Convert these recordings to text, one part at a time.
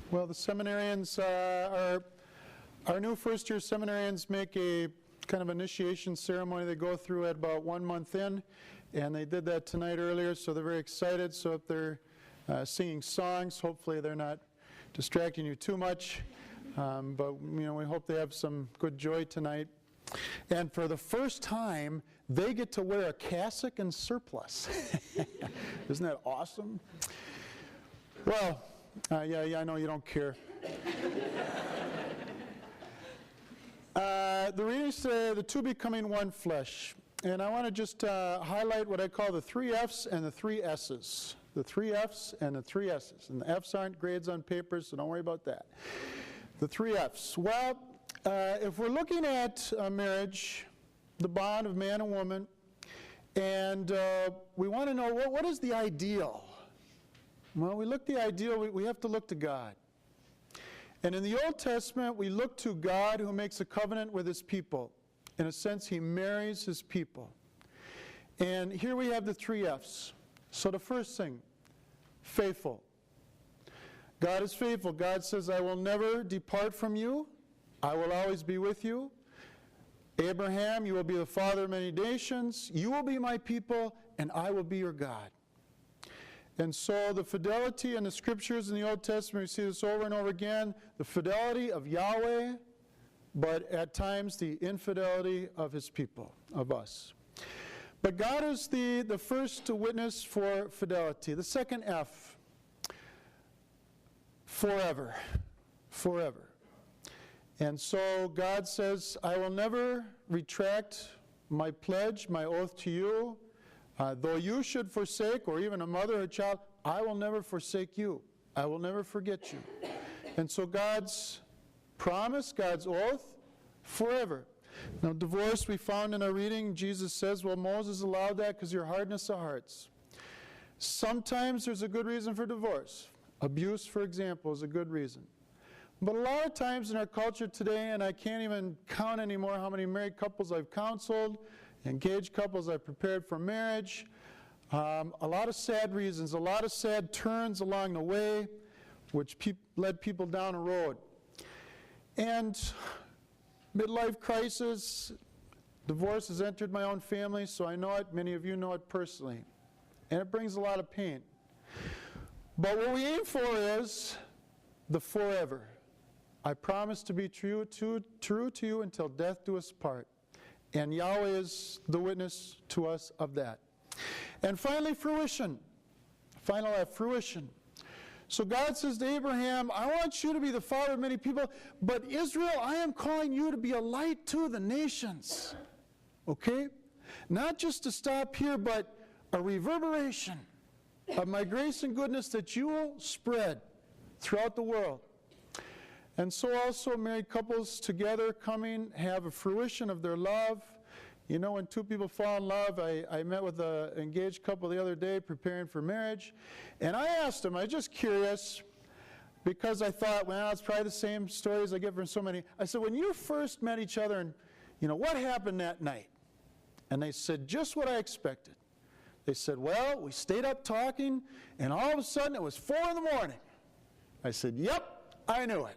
Well, the seminarians, our new first-year seminarians make a kind of initiation ceremony they go through at about 1 month in, and they did that tonight earlier, so they're very excited. So if they're singing songs, hopefully they're not distracting you too much, but we hope they have some good joy tonight. And for the first time, they get to wear a cassock and surplice. Isn't that awesome? Well, yeah, I know you don't care. The readings today are the two becoming one flesh. And I want to just highlight what I call the 3 F's and the 3 S's. The 3 F's and the 3 S's. And the F's aren't grades on papers, so don't worry about that. The 3 F's. Well, if we're looking at marriage, the bond of man and woman, and we want to know what is the ideal? Well, we look the ideal, we have to look to God. And in the Old Testament, we look to God who makes a covenant with his people. In a sense, he marries his people. And here we have the 3 F's. So the first thing, faithful. God is faithful. God says, I will never depart from you. I will always be with you. Abraham, you will be the father of many nations. You will be my people, and I will be your God. And so the fidelity in the scriptures in the Old Testament, we see this over and over again, the fidelity of Yahweh, but at times the infidelity of his people, of us. But God is the first to witness for fidelity. The second F, forever. Forever. And so God says, I will never retract my pledge, my oath to you. Though you should forsake, or even a mother or a child, I will never forsake you. I will never forget you. And so God's promise, God's oath, forever. Now, divorce, we found in our reading, Jesus says, well, Moses allowed that because your hardness of hearts. Sometimes there's a good reason for divorce. Abuse, for example, is a good reason. But a lot of times in our culture today, and I can't even count anymore how many married couples I've counseled, engaged couples I've prepared for marriage, a lot of sad reasons, a lot of sad turns along the way, which led people down a road. And midlife crisis, divorce has entered my own family, so I know it. Many of you know it personally. And it brings a lot of pain. But what we aim for is the forever. I promise to be true to you until death do us part. And Yahweh is the witness to us of that. And finally, fruition. Final F, fruition. So God says to Abraham, I want you to be the father of many people, but Israel, I am calling you to be a light to the nations. Okay? Not just to stop here, but a reverberation of my grace and goodness that you will spread throughout the world. And so also married couples together coming have a fruition of their love. You know, when two people fall in love, I met with an engaged couple the other day preparing for marriage. And I asked them, I was just curious, because I thought, well, it's probably the same stories I get from so many. I said, when you first met each other, and what happened that night? And they said, just what I expected. They said, well, we stayed up talking, and all of a sudden it was 4 in the morning. I said, yep, I knew it.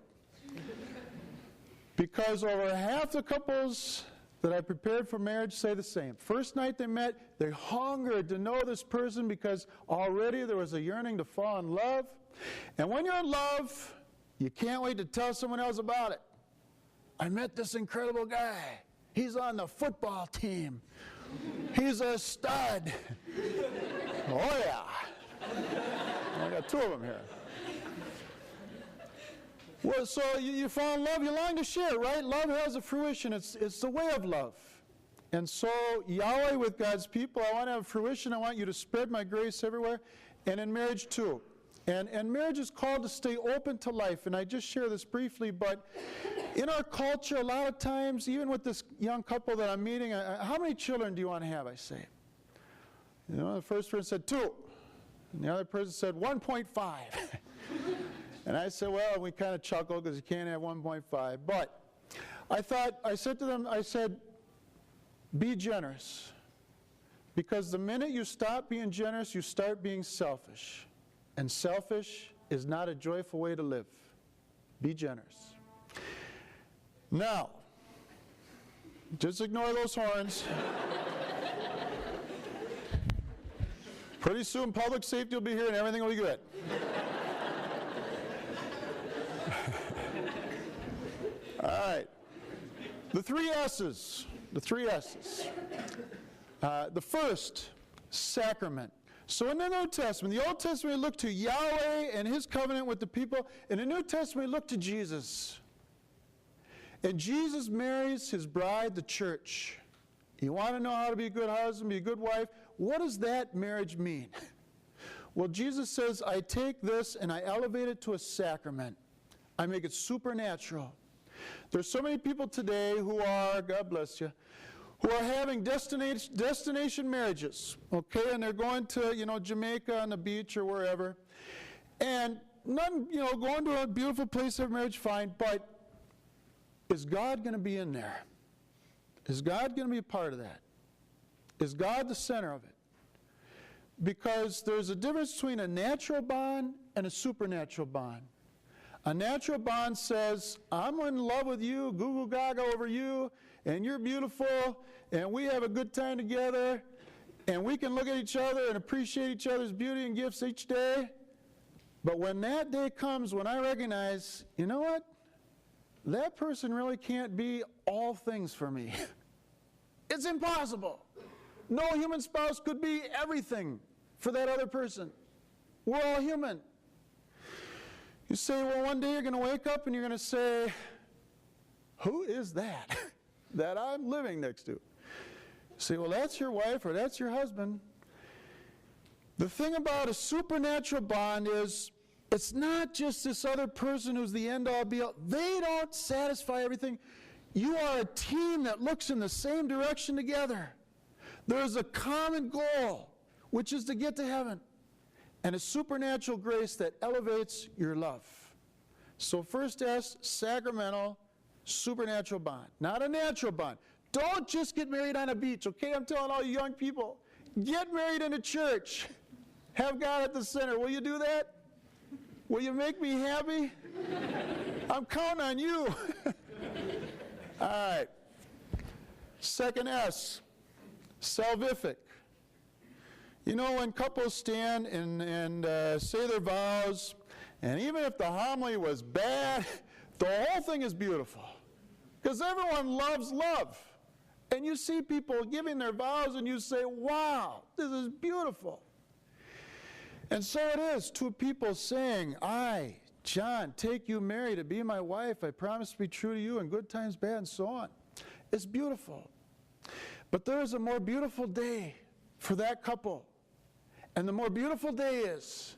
Because over half the couples that I prepared for marriage say the same. First night they met, they hungered to know this person because already there was a yearning to fall in love. And when you're in love, you can't wait to tell someone else about it. I met this incredible guy. He's on the football team. He's a stud. Oh, yeah. I got 2 of them here. Well, so you fall in love, you long to share, right? Love has a fruition. It's the way of love. And so Yahweh with God's people, I want to have fruition. I want you to spread my grace everywhere. And in marriage too. And marriage is called to stay open to life. And I just share this briefly, but in our culture, a lot of times, even with this young couple that I'm meeting, how many children do you want to have, I say? The first person said 2. And the other person said 1.5. And I said, well, we kind of chuckled because you can't have 1.5. But I said to them, be generous. Because the minute you stop being generous, you start being selfish. And selfish is not a joyful way to live. Be generous. Now, just ignore those horns. Pretty soon public safety will be here and everything will be good. All right. The three S's. The three S's. The first, sacrament. So in the New Testament, the Old Testament we look to Yahweh and his covenant with the people. In the New Testament we look to Jesus. And Jesus marries his bride, the church. You want to know how to be a good husband, be a good wife? What does that marriage mean? Well, Jesus says, I take this and I elevate it to a sacrament. I make it supernatural. There's so many people today who are, God bless you, who are having destination marriages, okay, and they're going to, Jamaica on the beach or wherever, and none, going to a beautiful place of marriage, fine, but is God going to be in there? Is God going to be a part of that? Is God the center of it? Because there's a difference between a natural bond and a supernatural bond. A natural bond says, I'm in love with you, goo goo gaga over you, and you're beautiful, and we have a good time together, and we can look at each other and appreciate each other's beauty and gifts each day. But when that day comes, when I recognize, you know what? That person really can't be all things for me. It's impossible. No human spouse could be everything for that other person. We're all human. You say, well, one day you're going to wake up and you're going to say, who is that that I'm living next to? You say, well, that's your wife or that's your husband. The thing about a supernatural bond is it's not just this other person who's the end-all be-all. They don't satisfy everything. You are a team that looks in the same direction together. There's a common goal, which is to get to heaven. And a supernatural grace that elevates your love. So first S, sacramental, supernatural bond. Not a natural bond. Don't just get married on a beach, okay? I'm telling all you young people. Get married in a church. Have God at the center. Will you do that? Will you make me happy? I'm counting on you. All right. Second S, salvific. You know, when couples stand and say their vows, and even if the homily was bad, the whole thing is beautiful. Because everyone loves love. And you see people giving their vows and you say, wow, this is beautiful. And so it is, two people saying, I, John, take you, Mary, to be my wife. I promise to be true to you in good times, bad, and so on. It's beautiful. But there is a more beautiful day for that couple. And the more beautiful day is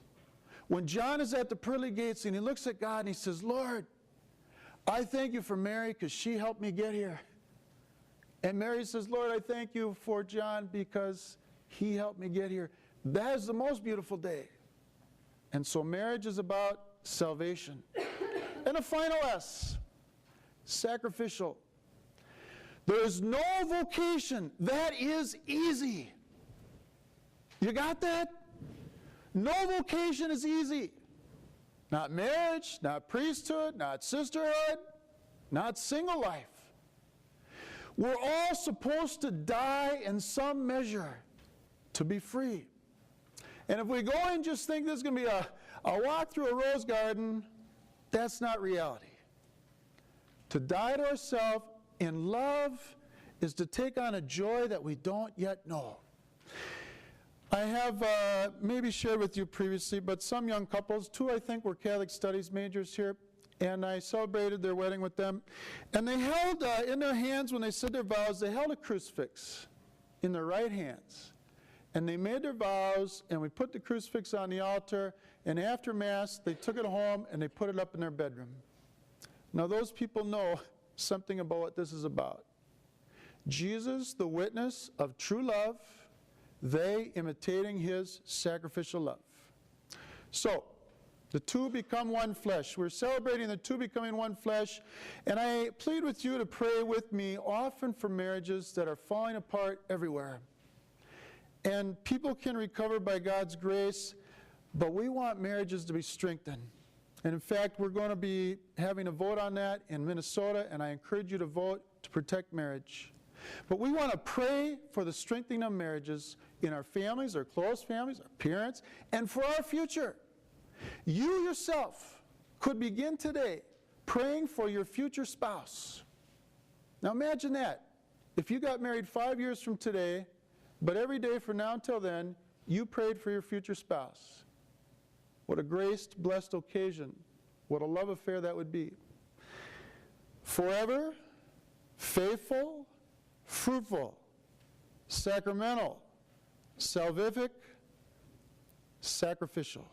when John is at the pearly gates and he looks at God and he says, Lord, I thank you for Mary because she helped me get here. And Mary says, Lord, I thank you for John because he helped me get here. That is the most beautiful day. And so marriage is about salvation. And a final S, sacrificial. There is no vocation that is easy. You got that? No vocation is easy. Not marriage, not priesthood, not sisterhood, not single life. We're all supposed to die in some measure to be free. And if we go and just think this is going to be a walk through a rose garden, that's not reality. To die to ourselves in love is to take on a joy that we don't yet know. I have maybe shared with you previously, but some young couples, two I think were Catholic studies majors here, and I celebrated their wedding with them. And they held in their hands, when they said their vows, they held a crucifix in their right hands. And they made their vows, and we put the crucifix on the altar, and after Mass, they took it home and they put it up in their bedroom. Now those people know something about what this is about. Jesus, the witness of true love, they imitating his sacrificial love. So, the two become one flesh. We're celebrating the two becoming one flesh, and I plead with you to pray with me often for marriages that are falling apart everywhere. And people can recover by God's grace, but we want marriages to be strengthened. And in fact, we're going to be having a vote on that in Minnesota, and I encourage you to vote to protect marriage. But we want to pray for the strengthening of marriages in our families, our close families, our parents, and for our future. You yourself could begin today praying for your future spouse. Now imagine that. If you got married 5 years from today, but every day from now until then, you prayed for your future spouse. What a graced, blessed occasion. What a love affair that would be. Forever, faithful, fruitful, sacramental, salvific, sacrificial.